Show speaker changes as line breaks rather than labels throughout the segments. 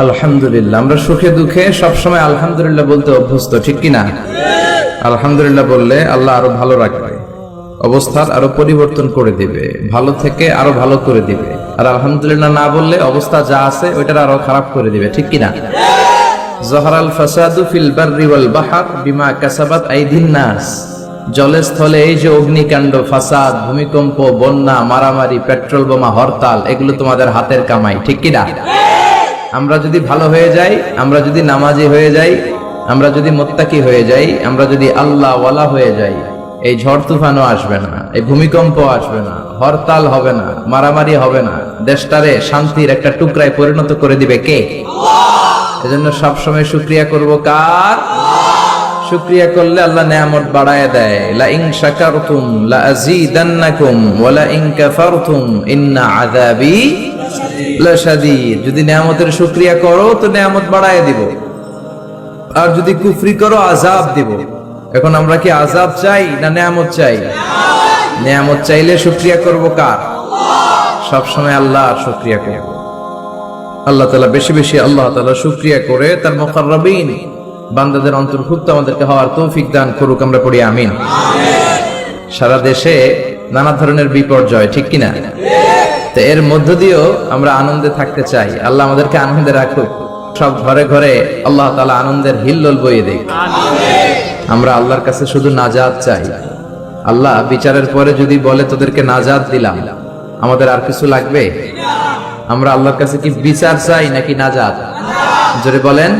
আলহামদুলিল্লাহ। আমরা সুখে দুঃখে সবসময় আলহামদুলিল্লাহ বলতে অভ্যস্ত, ঠিক কিনা? আলহামদুলিল্লাহ বললে আল্লাহ আরো ভালো রাখবে, অবস্থার আরো পরিবর্তন করে দিবে, ভালো থেকে আরো ভালো করে দিবে। আর আলহামদুলিল্লাহ না বললে অবস্থা যা আছে ওইটার আরো খারাপ করে দিবে, ঠিক কিনা? জহরাল ফাসাদু ফিল বাররি ওয়াল বাহর বিমা কাসাবাত আইদিন নাস। জলে স্থলে এই যে অগ্নিকাণ্ড, ফাসাদ, ভূমিকম্প, বন্যা, মারামারি, পেট্রোল বোমা, হরতাল, এগুলো তোমাদের হাতের কামাই, ঠিক কিনা? আমরা যদি ভালো হয়ে যাই, আমরা যদি নামাজি হয়ে যাই, আমরা যদি মুত্তাকি হয়ে যাই, আমরা যদি আল্লাহ ওয়ালা হয়ে যাই, এই ঝড় তুফানও আসবে না, এই ভূমিকম্প আসবে না, হরতাল হবে না, মারামারি হবে না, দেশটারে শান্তির একটা টুকরায় পরিণত করে দিবে কে? এজন্য সবসময় শুকরিয়া করব কার? শুকরিয়া করলে আল্লাহ নেয়ামত বাড়ায় দেয়। লা ইন শাকারতুম লা আযীদান্নাকুম ওয়া লা ইন কাফারতুম ইন্না আযাবি লাশাদীদ। যদি নেয়ামতের শুকরিয়া করো তো নেয়ামত বাড়ায় দিব, আর যদি কুফরি করো আযাব দিব। এখন আমরা কি আযাব চাই না নেয়ামত চাই? নেয়ামত চাইলে শুকরিয়া করব কার? সব সময় আল্লাহর শুকরিয়া করব। আল্লাহ তাআলা বেশি বেশি আল্লাহ তাআলা শুকরিয়া করে তার মুকাররাবিন বান্দাদের অন্তর্ভুক্ত আমাদেরকে হওয়ার তৌফিক দান করুক। আমরা পড়ি আমিন। সারা দেশে নানা ধরনের বিপর্যয়, ঠিক কিনা? তো এর মধ্য দিয়েও আমরা আনন্দে থাকতে চাই। আল্লাহ আমাদেরকে আনন্দে রাখুক। সব ঘরে ঘরে আল্লাহ তাআলা আনন্দের হিল্লোল বইয়ে দেয়। আমরা আল্লাহর কাছে শুধু নাজাত চাই। আল্লাহ বিচারের পরে যদি বলে তোদেরকে নাজাত দিলাম, আমাদের আর কিছু লাগবে? আমরা আল্লাহর কাছে কি বিচার চাই নাকি নাজাত? জোরে বলেন।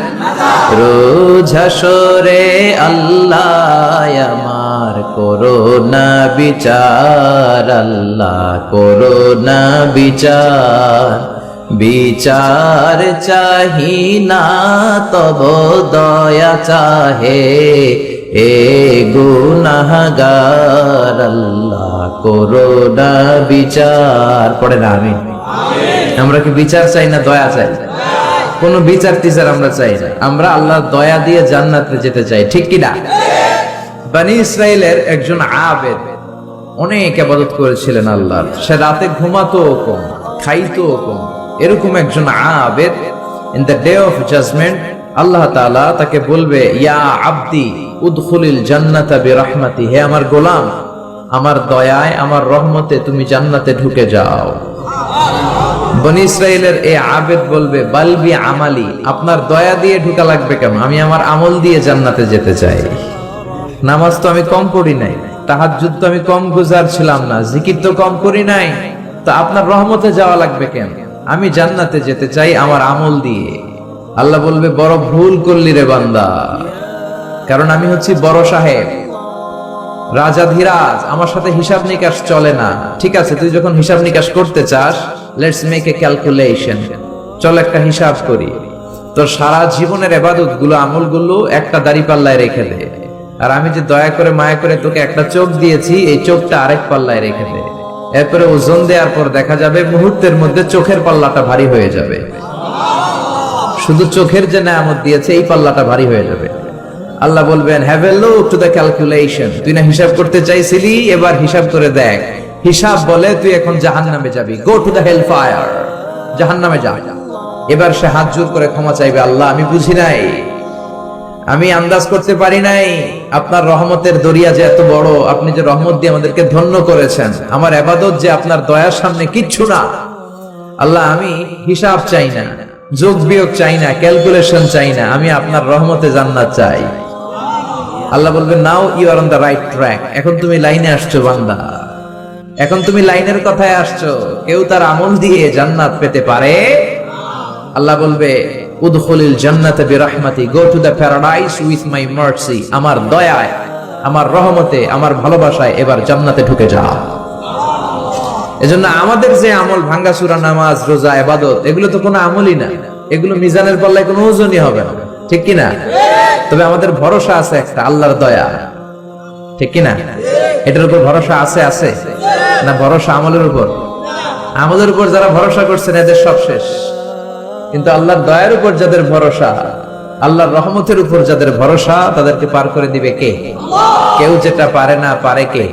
রোজ হাসরে আল্লাহ আমার করোনা বিচার, আল্লাহ করোনা বিচার। বিচার চাহি না তব দয়া চাহে এ গুনাহগার, আল্লাহ করোনা বিচার। পড়ে না আমি। আমরা কি বিচার চাই না দয়া চাই? কোন বিচার টিচার আমরা চাই না। আমরা আল্লাহর দয়া দিয়ে জান্নাতে যেতে চাই, ঠিক কিনা? বনি ইসরাইলের একজন আবেদ অনেক ইবাদত করেছিলেন আল্লাহর। সে রাতে ঘুমাতো কম, খাইতো কম। এরকম একজন আবেদ in the day of judgement আল্লাহ তাআলা তাকে বলবে, ইয়া আবদি উদখুলিল জান্নাতা বিরহমাতি। হে আমার গোলাম, আমার দয়ায়, আমার রহমতে তুমি জান্নাতে ঢুকে যাও। বনি ইসরাইলের এই আবেদ বলবে, বালবি আমালি। আপনার দয়া দিয়ে ঢুকা লাগবে কেন? আমি আমার আমল দিয়ে জান্নাতে যেতে চাই। নামাজ তো আমি কম পড়ি নাই, তাহাজ্জুদ তো আমি কম গুজারছিলাম না, জিকির তো কম করি নাই, তো আপনার রহমতে যাওয়া লাগবে কেন? আমি জান্নাতে যেতে চাই আমার আমল দিয়ে। আল্লাহ বলবে, বড় ভুল করলি রে বান্দা, কারণ আমি হচ্ছি বড় সাহেব, রাজাধিরাজ, আমার সাথে হিসাব নিকাশ চলে না। ঠিক আছে, তুই যখন হিসাব নিকাশ করতে চাস, লেটস মেক এ ক্যালকুলেশন। চল একটা হিসাব করি। তোর সারা জীবনের ইবাদত গুলো, আমল গুলো একটা দাড়ি পাল্লায় রেখে দে, আর আমি যে দয়া করে মায়া করে তোকে একটা চোখ দিয়েছি, এই চোখটা আরেক পাল্লায় রেখে দে। এরপরে ওজন দেওয়ার পর দেখা যাবে মুহূর্তের মধ্যে চোখের পাল্লাটা ভারী হয়ে যাবে। শুধু চোখের যে নেয়ামত দিয়েছে এই পাল্লাটা ভারী হয়ে যাবে। আল্লাহ বলবেন, have a look to the calculation. তুই না হিসাব করতে চাইছিলি, এবার হিসাব করে দেখ। হিসাব বলে তুই এখন জাহান্নামে যাবি। Go to the hell fire, জাহান্নামে যা। এবার সে হাত জোর করে ক্ষমা চাইবে, আল্লাহ আমি বুঝি নাই, আমি আন্দাজ করতে পারি নাই আপনার রহমতের দরিয়া যে এত বড়, আপনি যে রহমত দিয়ে আমাদেরকে ধন্য করেছেন, আমার ইবাদত যে আপনার দয়ার সামনে কিচ্ছু না। আল্লাহ আমি হিসাব চাই না, যোগ বিয়োগ চাই না, ক্যালকুলেশন চাই না, আমি আপনার রহমতে জান্নাত চাই। আল্লাহ বলবেন, now you are on the right track. এখন তুমি লাইনে আসছো বান্দা, এখন তুমি লাইনের কথায় আসছো। কেউ তার আমল দিয়ে জান্নাত পেতে পারে? আল্লাহ বলবে, উদখুলিল জান্নাতা বিরহমাতি। Go to the paradise with my mercy. আমার দয়ায়, আমার রহমতে, আমার ভালোবাসায় এবার জান্নাতে ঢুকে যাও। এজন্য আমাদের যে আমল, ভাঙ্গাচুরা নামাজ, রোজা, ইবাদত, এগুলো তো কোনো আমলই না। এগুলো মিজানের পাল্লায় কোনো ওজনই হবে না, ঠিক কিনা? তবে আমাদের ভরসা আছে একটা, আল্লাহর দয়া, ঠিক কিনা? এটার উপর ভরসা আছে আছে না? ভরসা আমলের উপর। আমলের উপর যারা ভরসা করছেন এদের সব শেষ। কিন্তু আল্লাহর দয়ার উপর যাদের ভরসা, আল্লাহর রহমতের উপর যাদের ভরসা, তাদেরকে পার করে দিবে কে? কেউ যেটা পারে না পারে কে?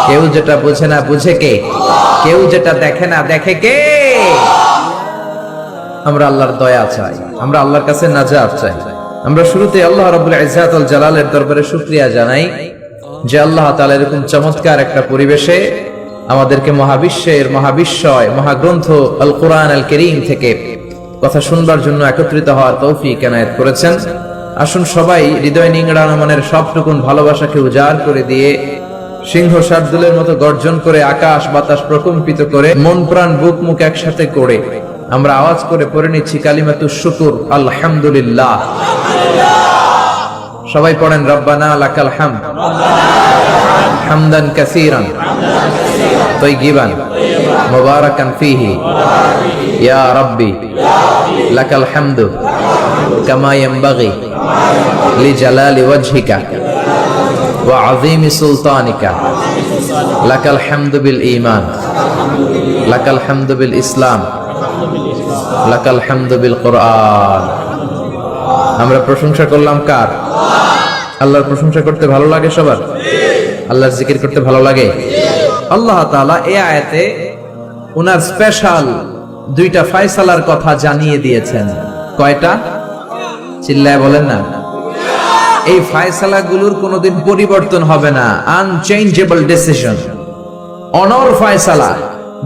কেউ যেটা বুঝে না বুঝে কে? কেউ যেটা দেখে না দেখে কে? আমরা আল্লাহর দয়া চাই, আমরা আল্লাহর কাছে নাজাত চাই। আমরা শুরুতে আল্লাহ রাব্বুল ইজ্জাত ওয়াল জালালের দরবারে শুকরিয়া জানাই যে আল্লাহ তাআলা এরকম চমৎকার একটা পরিবেশে আমাদেরকে মহাবিশ্বের মহাবিশ্বয় মহাগ্রন্থ আল কোরআন আল কারীম থেকে কথা শুনবার জন্য একত্রিত হওয়ার তৌফিক এনায়েত করেছেন। আসুন সবাই হৃদয় নিংড়ানো মনের সবটুকুন ভালোবাসাকে উজাড় করে দিয়ে সিংহ শার্দুলের মতো গর্জন করে আকাশ বাতাস প্রকম্পিত করে মন প্রাণ বুক মুখ একসাথে করে আমরা আওয়াজ করে পড়ে নিচ্ছি কালিমাতুশ শুকর আলহামদুলিল্লাহ। সবাই পড়েন রব্বানা লাকাল হামদ হামদান কাসীরান তাইয়িবান মুবারাকান ফীহি ইয়া রাব্বি লাকাল হামদু কামা ইয়ানবাগি লিজালালি ওয়াজহিকা ওয়া আযীমি সুলতানিকা লাকাল হামদু বিল ঈমান লাকাল হামদু বিল ইসলাম লাকাল হামদু বিল কুরআন। আমরা প্রশংসা করলাম কার? আল্লাহর প্রশংসা করতে ভালো লাগে সবার? আল্লাহর জিকির করতে ভালো লাগে? আল্লাহ তাআলা এই আয়াতে উনার স্পেশাল দুইটা ফয়সালার কথা জানিয়ে দিয়েছেন। কয়টা? চিল্লায় বলেন না। এই ফয়সালাগুলোর কোনোদিন পরিবর্তন হবে না, আনচেঞ্জেবল ডিসিশন। অনর ফয়সালা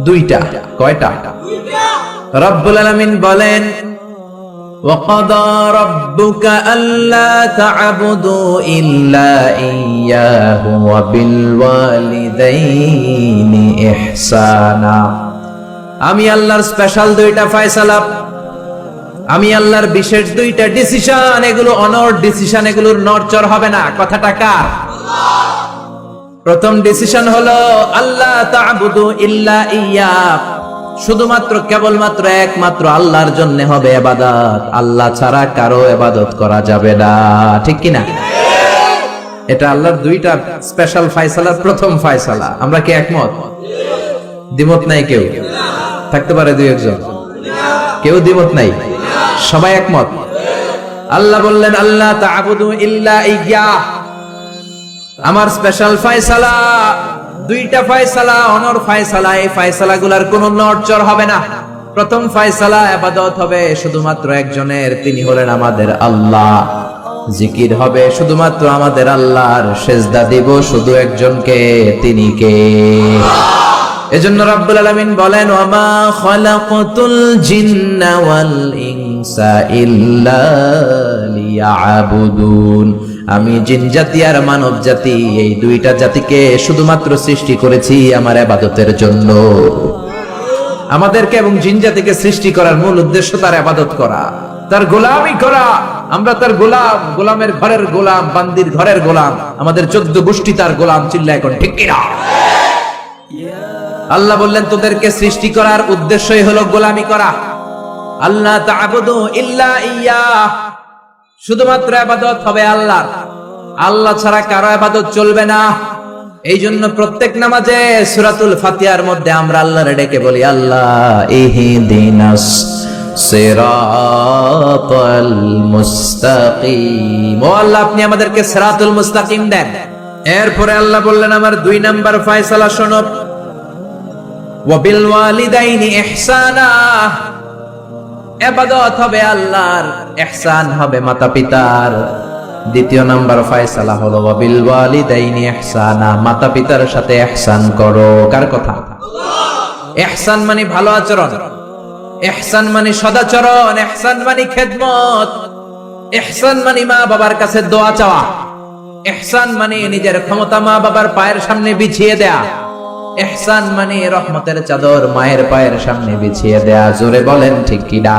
দুইটা। কয়টা? রব্বুল আলামিন বলেন وَقَضَى رَبُّكَ أَلَّا تَعْبُدُوا إِلَّا إِيَّاهُ وَبِالْوَالِدَيْنِ إِحْسَانًا। আমি আল্লাহর স্পেশাল দুইটা ফয়সালা, আমি আল্লাহর বিশেষ দুইটা ডিসিশন, এগুলো অনর ডিসিশন, এগুলোর নড়চড় হবে না। কথাটা কার? প্রথম ডিসিশন হলো আল্লাহ তা'বুদু ইল্লা ইয়্যাহ, শুধুমাত্র কেবলমাত্র একমাত্র আল্লাহর জন্য হবে ইবাদত, আল্লাহ ছাড়া কারো ইবাদত করা যাবে না। ঠিক কি না? এটা আল্লাহর দুইটা স্পেশাল ফয়সালার প্রথম ফয়সালা। আমরা কি একমত? দ্বিমত নাই কেউ? থাকতে পারে দুই একজন, কেউ দ্বিমত নাই, সবাই একমত। আল্লাহ বললেন আল্লাহ তা'বুদু ইল্লা ইয়্যাহ, আমার স্পেশাল ফয়সালা দুইটা ফয়সালা, অনর ফয়সালা। এই ফয়সালাগুলোর কোনো নড়চড় হবে না। প্রথম ফয়সালা ইবাদত হবে শুধুমাত্র একজনের, তিনি হলেন আমাদের আল্লাহ। জিকির হবে শুধুমাত্র আমাদের আল্লাহর, সেজদা দিব শুধু একজনকে, তিনি কে? এজন্য রব্বুল আলামিন বলেন ওয়ামা খালাকাতুল জিন্না ওয়াল ইনসা ইল্লা লিয়াবুদুন, আমি জিন জাতি আর মানব জাতি এই দুইটা জাতিকে শুধুমাত্র সৃষ্টি করেছি আমার ইবাদতের জন্য। আমাদেরকে এবং জিন জাতিকে সৃষ্টি করার মূল উদ্দেশ্য তার ইবাদত করা, তার গোলামি করা। আমরা তার গোলাম, গোলামের ঘরের গোলাম, বান্দির ঘরের গোলাম, আমাদের 14 গোষ্ঠী তার গোলাম। চিল্লা এখন ঠিক কিনা? আল্লাহ বললেন তোদেরকে সৃষ্টি করার উদ্দেশ্যই হলো গোলামি করা। আল্লাহ তা'বুদু ইল্লা ইয়্যাহ, শুধুমাত্র ইবাদত হবে আল্লাহর, আল্লাহ ছাড়া কারো ইবাদত চলবে না। এই জন্য প্রত্যেক নামাজে সূরাতুল ফাতিহার মধ্যে আমরা আল্লাহরে ডেকে বলি আল্লাহ ইহদিনাস সিরাতাল মুস্তাকিম, ও আল্লাহ আপনি আমাদেরকে সিরাতুল মুস্তাকিম দেন। এরপরে আল্লাহ বললেন আমার 2 নাম্বার ফয়সালা শোনো, ওয়াবিল ওয়ালিদাইনি ইহসানা, ইবাদত হবে আল্লাহর, ইহসান হবে মাতা পিতার। 2 নাম্বার ফয়সালা হলো ওয়াবিল ওয়ালিদাইনি ইহসানা, মাতা পিতার সাথে ইহসান করো। কার কথা? ইহসান মানে ভালো আচরণ, ইহসান মানে সদাচরণ, ইহসান মানে খেদমত, ইহসান মানে মা বাবার কাছে দোয়া চাওয়া, ইহসান মানে নিজের ক্ষমতা মা বাবার পায়ের সামনে বিছিয়ে দেয়া, ইহসান মানে রহমতের চাদর মায়ের পায়ের সামনে বিছিয়ে দেয়া। জোরে বলেন ঠিক কি না?